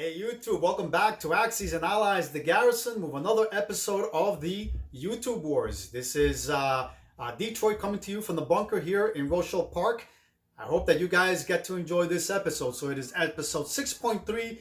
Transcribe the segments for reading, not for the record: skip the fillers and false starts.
Hey YouTube, welcome back to Axis and Allies, the Garrison, with another episode of the YouTube Wars. This is Detroit coming to you from the bunker here in Rochelle Park. I hope that you guys get to enjoy this episode. So it is episode 6.3,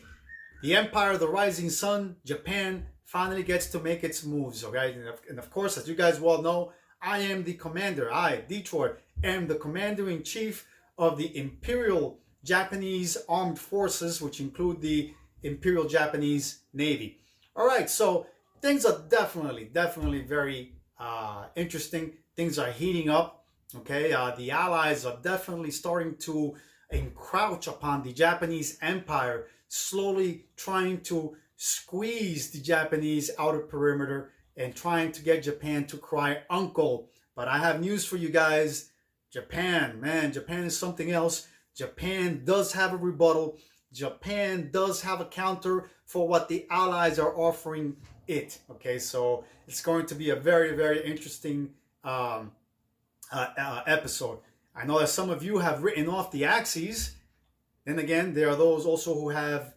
the Empire of the Rising Sun. Japan finally gets to make its moves, okay? And of course, as you guys well know, I am the commander. I, Detroit, am the commander-in-chief of the Imperial Japanese Armed Forces, which include the Imperial Japanese Navy. All right, so things are definitely very interesting. Things are heating up. Okay, the Allies are definitely starting to encroach upon the Japanese Empire, slowly trying to squeeze the Japanese outer perimeter and trying to get Japan to cry uncle. But I have news for you guys. Japan, man, Japan is something else. Japan does have a rebuttal. Japan does have a counter for what the Allies are offering it. Okay, so it's going to be a very interesting episode. I know that some of you have written off the Axis. Then again, there are those also who have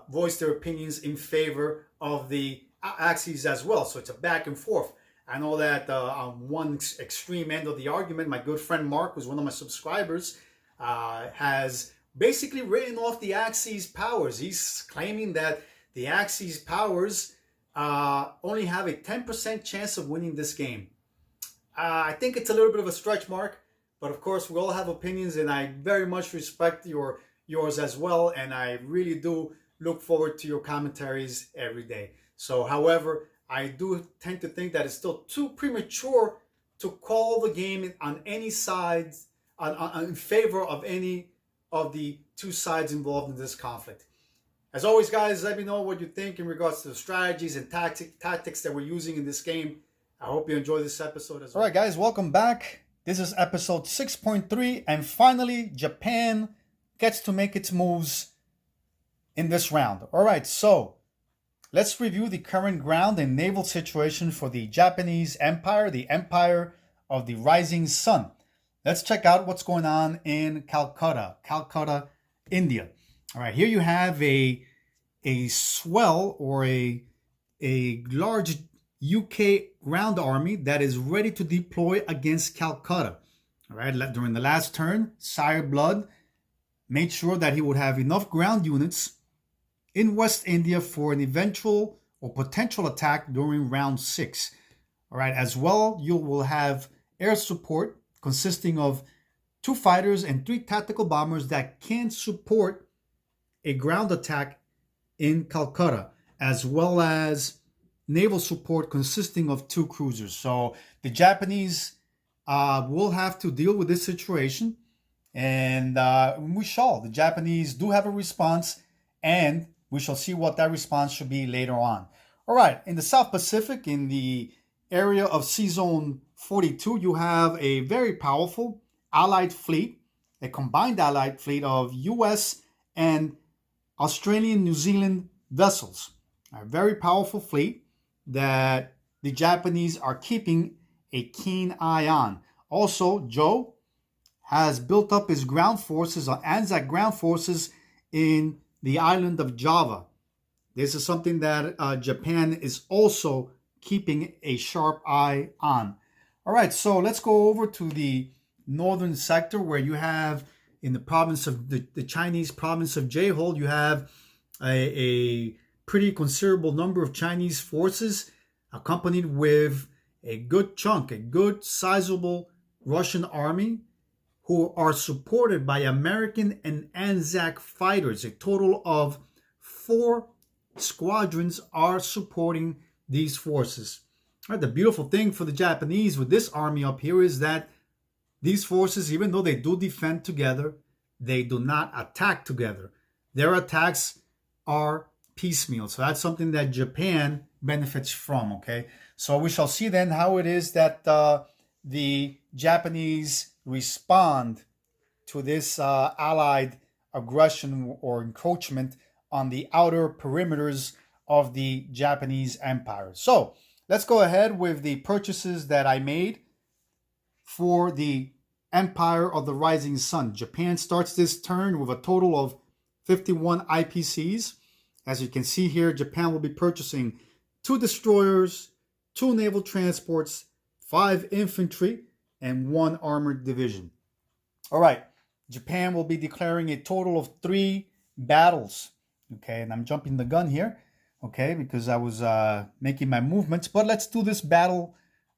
voiced their opinions in favor of the Axis as well. So it's a back and forth. I know that on one extreme end of the argument, my good friend Mark, who's one of my subscribers, has basically written off the Axis powers. He's claiming that the Axis powers only have a 10% chance of winning this game. I think it's a little bit of a stretch, Mark, but of course we all have opinions, and I very much respect yours as well, and I really do look forward to your commentaries every day. So, however, I do tend to think that it's still too premature to call the game on any sides, in favor of any of the two sides involved in this conflict. As always, guys, let me know what you think in regards to the strategies and tactics that we're using in this game. I hope you enjoy this episode as well. All right, guys, welcome back. This is episode 6.3, and finally, Japan gets to make its moves in this round. All right, so let's review the current ground and naval situation for the Japanese Empire, the Empire of the Rising Sun. Let's check out what's going on in Calcutta, India. All right, here you have a swell or a large UK ground army that is ready to deploy against Calcutta. All right, during the last turn, Sire Blood made sure that he would have enough ground units in West India for an eventual or potential attack during round 6. All right, as well, you will have air support consisting of 2 fighters and 3 tactical bombers that can support a ground attack in Calcutta, as well as naval support consisting of 2 cruisers. So the Japanese will have to deal with this situation, and we shall. The Japanese do have a response, and we shall see what that response should be later on. All right, in the South Pacific, in the area of Sea Zone 42, you have a very powerful Allied fleet, a combined Allied fleet of US and Australian, New Zealand vessels. A very powerful fleet that the Japanese are keeping a keen eye on. Also, Joe has built up his ground forces, Anzac ground forces, in the island of Java. This is something that Japan is also keeping a sharp eye on. All right, so let's go over to the northern sector, where you have, in the province of the Chinese province of Jehol, you have a pretty considerable number of Chinese forces, accompanied with a good chunk, a good sizable Russian army, who are supported by American and Anzac fighters. A total of 4 squadrons are supporting these forces. All right, the beautiful thing for the Japanese with this army up here is that these forces, even though they do defend together, they do not attack together. Their attacks are piecemeal. So that's something that Japan benefits from, okay? So we shall see then how it is that the Japanese respond to this Allied aggression or encroachment on the outer perimeters of the Japanese Empire. So let's go ahead with the purchases that I made for the Empire of the Rising Sun. Japan starts this turn with a total of 51 IPCs. As you can see here, Japan will be purchasing 2 destroyers, 2 naval transports, 5 infantry, and 1 armored division. All right, Japan will be declaring a total of 3 battles. Okay, and I'm jumping the gun here, okay, because I was making my movements. But let's do this battle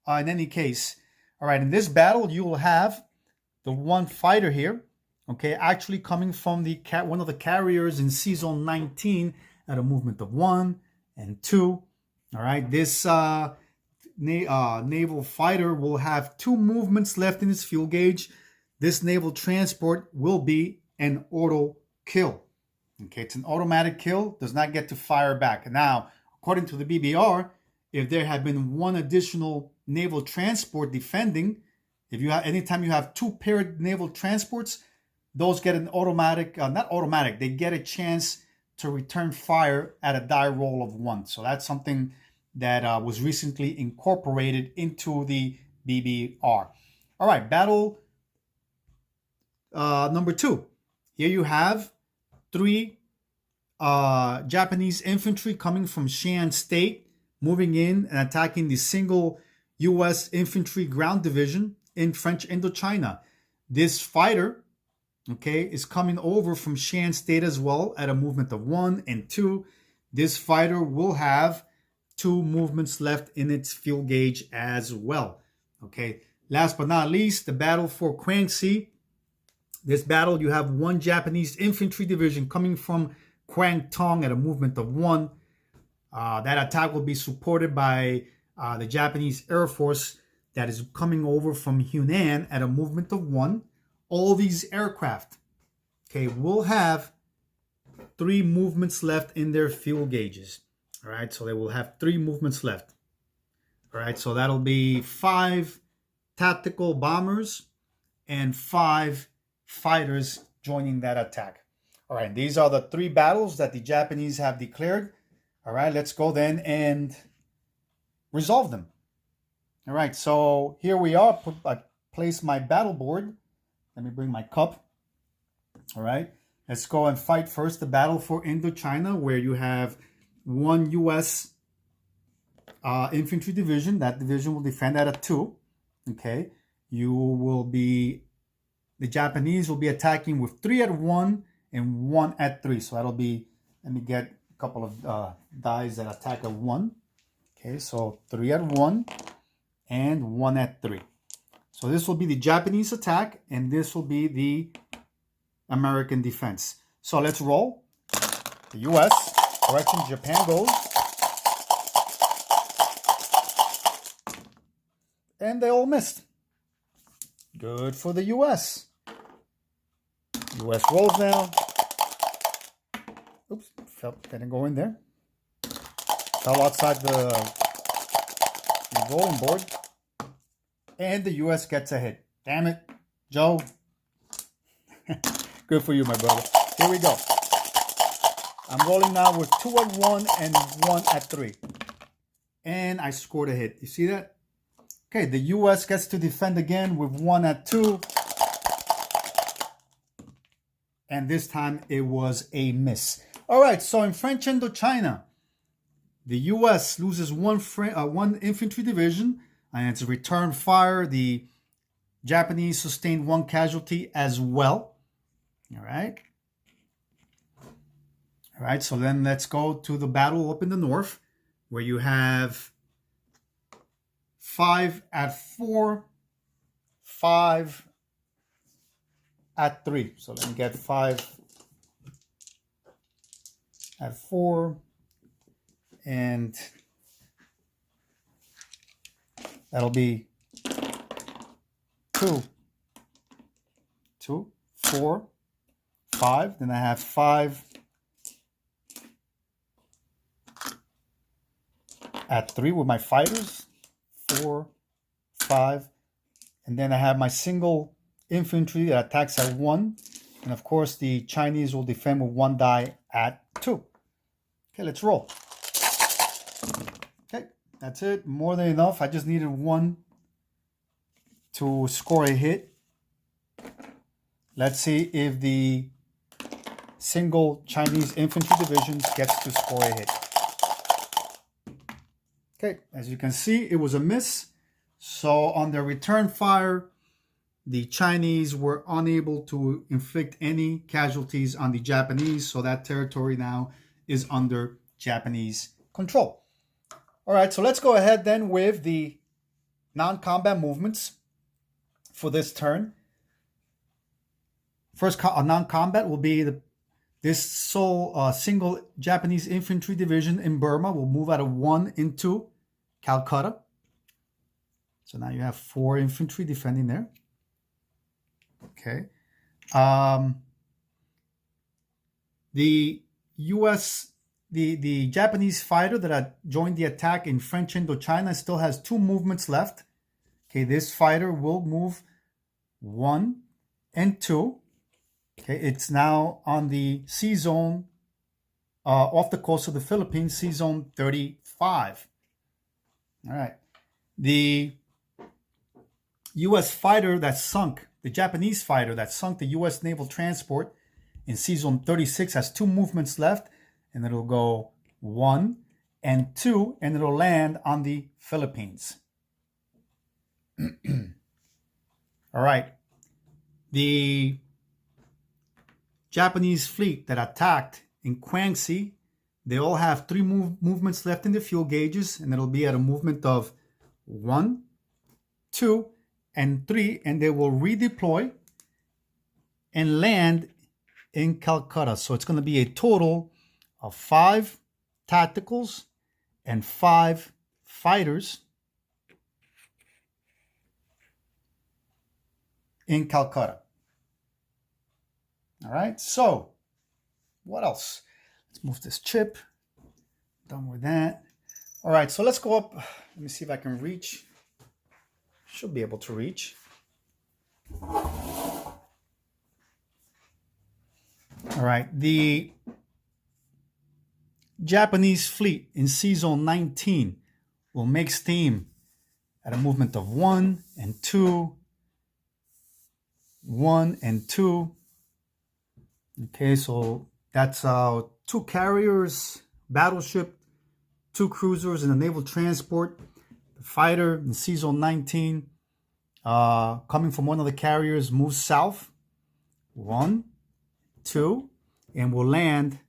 in any case. All right, in this battle, you will have the 1 fighter here, okay, actually coming from the one of the carriers in Sea Zone 19 at a movement of 1 and 2. All right, this naval fighter will have 2 movements left in its fuel gauge. This naval transport will be an auto kill. Okay, it's an automatic kill, does not get to fire back. Now, according to the BBR, if there had been 1 additional naval transport defending, if you have, anytime you have 2 paired naval transports, those get an automatic, not automatic, they get a chance to return fire at a die roll of 1. So that's something that was recently incorporated into the BBR. All right, battle number 2. Here you have 3 Japanese infantry coming from Xi'an State, moving in and attacking the single U.S. infantry ground division in French Indochina. This fighter, okay, is coming over from Xi'an State as well at a movement of 1 and 2. This fighter will have 2 movements left in its fuel gauge as well. Okay, last but not least, the battle for Kwangsi. This battle, you have 1 Japanese infantry division coming from Kwangtong at a movement of 1. That attack will be supported by the Japanese Air Force that is coming over from Hunan at a movement of 1. All these aircraft, okay, will have 3 movements left in their fuel gauges. All right, so they will have 3 movements left. All right, so that'll be 5 tactical bombers and 5 fighters joining that attack. All right, these are the 3 battles that the Japanese have declared. All right, let's go then and resolve them. All right, so here we are. I place my battle board. Let me bring my cup. All right, let's go and fight first the battle for Indochina, where you have 1 U.S. infantry division. That division will defend at a 2. Okay, the Japanese will be attacking with 3 at 1 and 1 at 3. So that'll be, let me get a couple of dies that attack at 1. Okay, so 3 at 1 and 1 at 3. So this will be the Japanese attack, and this will be the American defense. So let's roll. The U.S. direction Japan goes. And they all missed. Good for the U.S. U.S. rolls now. Oops, didn't go in there. Fell outside the rolling board. And the U.S. gets a hit. Damn it, Joe. Good for you, my brother. Here we go. I'm rolling now with 2 at 1 and 1 at 3. And I scored a hit. You see that? Okay, the U.S. gets to defend again with 1 at 2. And this time it was a miss. All right, so in French Indochina, the U.S. loses 1 infantry division, and it's a return fire. The Japanese sustained 1 casualty as well. All right. All right, so then let's go to the battle up in the north, where you have 5 at 4, 5 at 3. So let me get 5 at 4, and that'll be 2, 4, 5. Then I have 5 at 3 with my fighters, 4, 5, and then I have my single infantry that attacks at 1, and of course the Chinese will defend with 1 die at 2. Okay, let's roll. Okay, that's it. More than enough. I just needed 1 to score a hit. Let's see if the single Chinese infantry division gets to score a hit. Okay, as you can see, it was a miss. So on their return fire, the Chinese were unable to inflict any casualties on the Japanese. So that territory now is under Japanese control. All right, so let's go ahead then with the non-combat movements for this turn. First non-combat will be this single Japanese infantry division in Burma will move out of 1 into Calcutta. So now you have 4 infantry defending there. Okay. The Japanese fighter that had joined the attack in French Indochina still has 2 movements left. Okay, this fighter will move 1 and 2. Okay, it's now on the sea zone off the coast of the Philippines, sea zone 35. All right. The U.S. fighter that sunk, the Japanese fighter that sunk the U.S. naval transport in sea zone 36 has 2 movements left, and it'll go 1 and 2, and it'll land on the Philippines. All right. The Japanese fleet that attacked in Kwangsi, they all have 3 movements left in the fuel gauges, and it'll be at a movement of 1, 2, and 3, and they will redeploy and land in Calcutta. So it's going to be a total of 5 tacticals and 5 fighters in Calcutta. All right, so what else? Let's move this chip. Done with that. All right, so let's go up. Let me see if I can reach. Should be able to reach. All right, the Japanese fleet in sea zone 19 will make steam at a movement of 1 and 2, 1 and 2. Okay, so that's 2 carriers, battleship, 2 cruisers, and a naval transport. The fighter in sea zone 19, coming from one of the carriers, moves south. 1, 2, and will land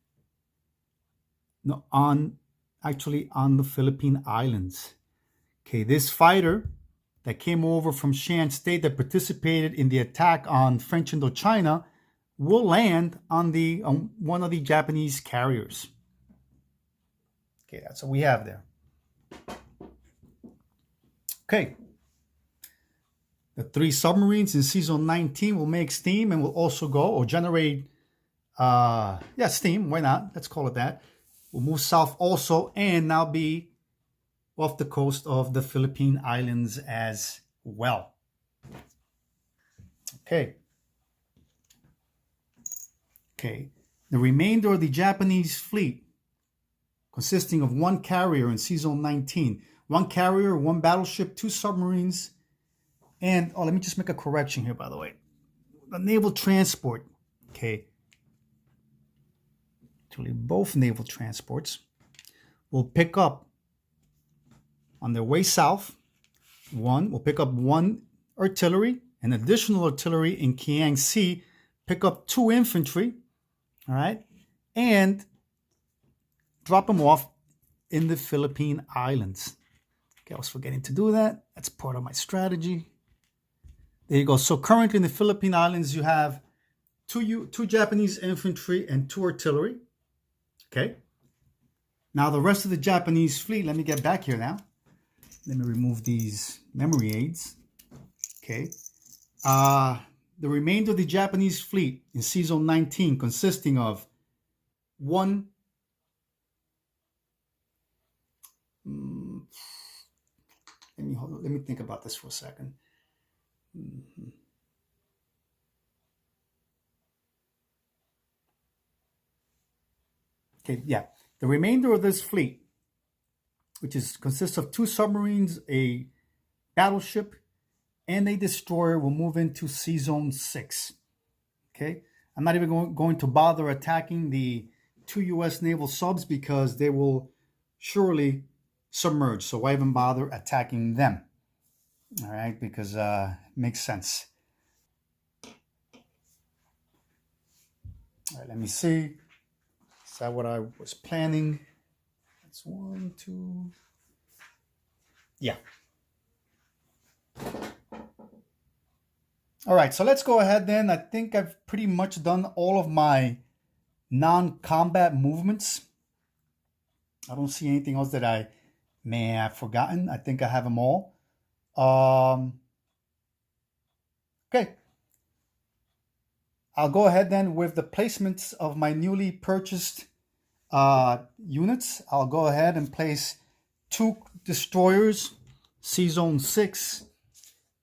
on the Philippine Islands. Okay, this fighter that came over from Shan State that participated in the attack on French Indochina will land on one of the Japanese carriers. Okay, that's what we have there. Okay. The 3 submarines in sea zone 19 will make steam and will also go or generate steam. Why not? Let's call it that. Will move south also and now be off the coast of the Philippine Islands as well. Okay. Okay. The remainder of the Japanese fleet, consisting of 1 carrier in sea zone 19, 1 carrier, 1 battleship, 2 submarines, and let me just make a correction here, by the way. The naval transport, okay, actually both naval transports will pick up on their way south. 1 will pick up 1 artillery, an additional artillery in Kiang Sea, pick up 2 infantry, all right, and drop them off in the Philippine Islands. Okay, I was forgetting to do that. That's part of my strategy. There you go. So currently in the Philippine Islands, you have 2 Japanese infantry and 2 artillery. Okay. Now the rest of the Japanese fleet, let me get back here now. Let me remove these memory aids. Okay. The remainder of the Japanese fleet in sea zone 19 consisting of 1 let me think about this for a second. Okay, yeah. The remainder of this fleet, which consists of 2 submarines, a battleship, and a destroyer, will move into sea zone 6. Okay. I'm not even going to bother attacking the 2 U.S. naval subs because they will surely submerge. So why even bother attacking them? All right, because it makes sense. All right, let me see. Is that what I was planning? That's 1, 2. Yeah. All right, so let's go ahead then. I think I've pretty much done all of my non-combat movements. I don't see anything else that I may have forgotten. I think I have them all. Okay. I'll go ahead then with the placements of my newly purchased units. I'll go ahead and place 2 destroyers, C-Zone 6,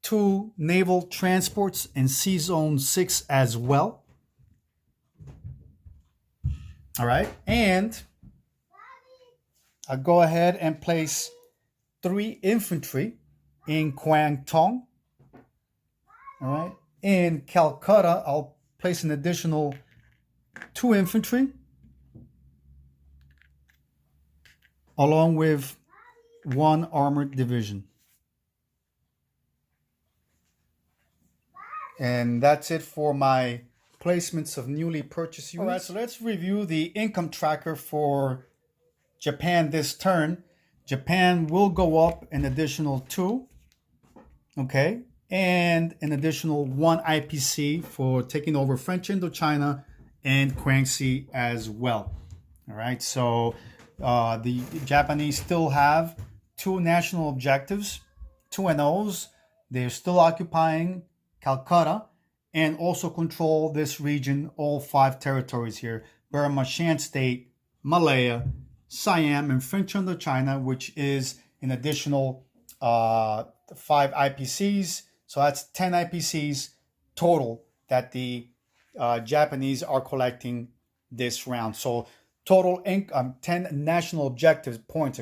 2 naval transports in C-Zone 6 as well. All right, and I'll go ahead and place 3 infantry in Kwangtung. All right, in Calcutta, I'll place an additional 2 infantry along with 1 armored division. And that's it for my placements of newly purchased units. All right, so let's review the income tracker for Japan this turn. Japan will go up an additional 2, okay, and an additional 1 IPC for taking over French Indochina and Guangxi as well. All right, so the Japanese still have 2 national objectives, 2 NOs. They're still occupying Calcutta and also control this region, all 5 territories here: Burma, Shan State, Malaya, Siam, and French Indochina, which is an additional 5 IPCs. So that's 10 IPCs total that the Japanese are collecting this round. So total 10 national objectives points,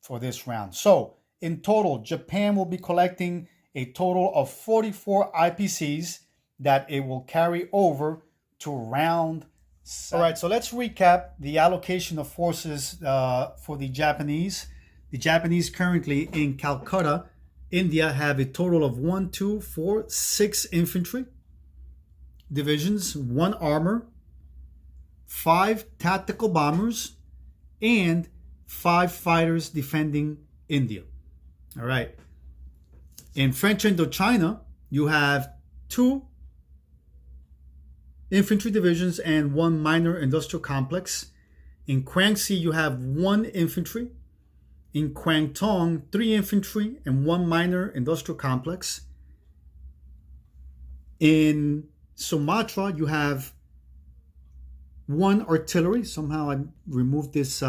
for this round. So in total, Japan will be collecting a total of 44 IPCs that it will carry over to round 7. All right, so let's recap the allocation of forces for the Japanese. The Japanese currently in Calcutta, India, have a total of 1, 2, 4, 6 infantry divisions, 1 armor, 5 tactical bombers, and 5 fighters defending India. All right. In French Indochina, you have 2 infantry divisions and 1 minor industrial complex. In Guangxi, you have 1 infantry. In Kwangtung, 3 infantry and 1 minor industrial complex. In Sumatra, you have 1 artillery. Somehow I removed this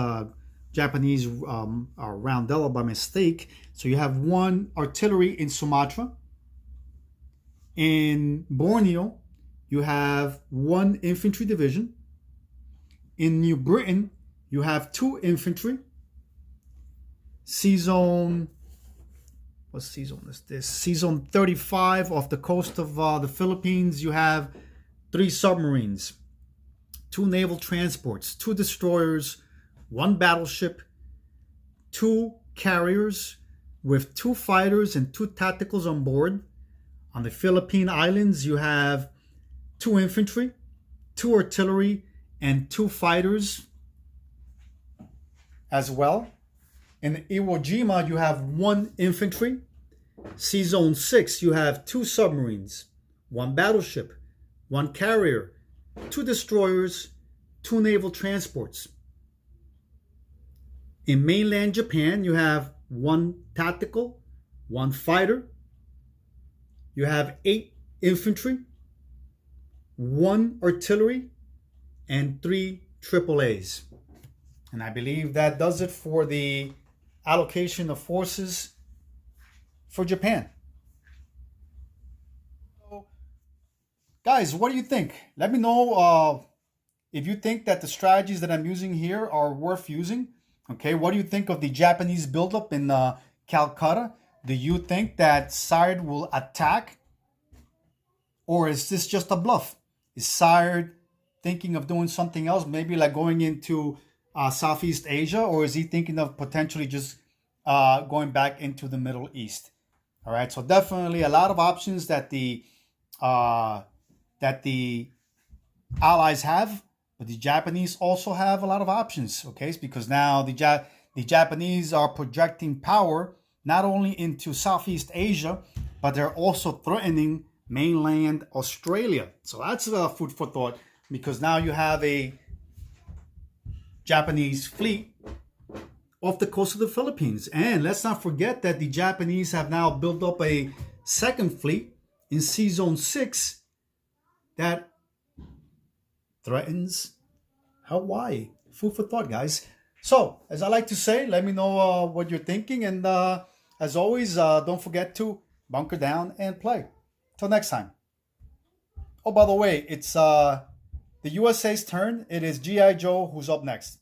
Japanese roundella by mistake. So you have 1 artillery in Sumatra. In Borneo, you have 1 infantry division. In New Britain, you have 2 infantry. C-Zone, what C-Zone is this? C-Zone 35 off the coast of the Philippines, you have 3 submarines, 2 naval transports, 2 destroyers, 1 battleship, 2 carriers with 2 fighters and 2 tacticals on board. On the Philippine Islands, you have 2 infantry, 2 artillery, and 2 fighters as well. In Iwo Jima, you have 1 infantry. C-Zone 6, you have 2 submarines, 1 battleship, 1 carrier, 2 destroyers, 2 naval transports. In mainland Japan, you have 1 tactical, 1 fighter. You have 8 infantry, 1 artillery, and 3 AAAs. And I believe that does it for the allocation of forces for Japan. So, guys, what do you think? Let me know if you think that the strategies that I'm using here are worth using. Okay, what do you think of the Japanese buildup in Calcutta? Do you think that SARD will attack? Or is this just a bluff? Is Sire thinking of doing something else, maybe like going into Southeast Asia, or is he thinking of potentially just going back into the Middle East? All right, so definitely a lot of options that the Allies have, but the Japanese also have a lot of options. Okay, because now the Japanese are projecting power not only into Southeast Asia, but they're also threatening mainland Australia. So that's food for thought, because now you have a Japanese fleet off the coast of the Philippines. And let's not forget that the Japanese have now built up a second fleet in Sea Zone 6 that threatens Hawaii. Food for thought, guys. So, as I like to say, let me know what you're thinking. And as always, don't forget to bunker down and play. Till next time. Oh, by the way, it's the USA's turn. It is G.I. Joe who's up next.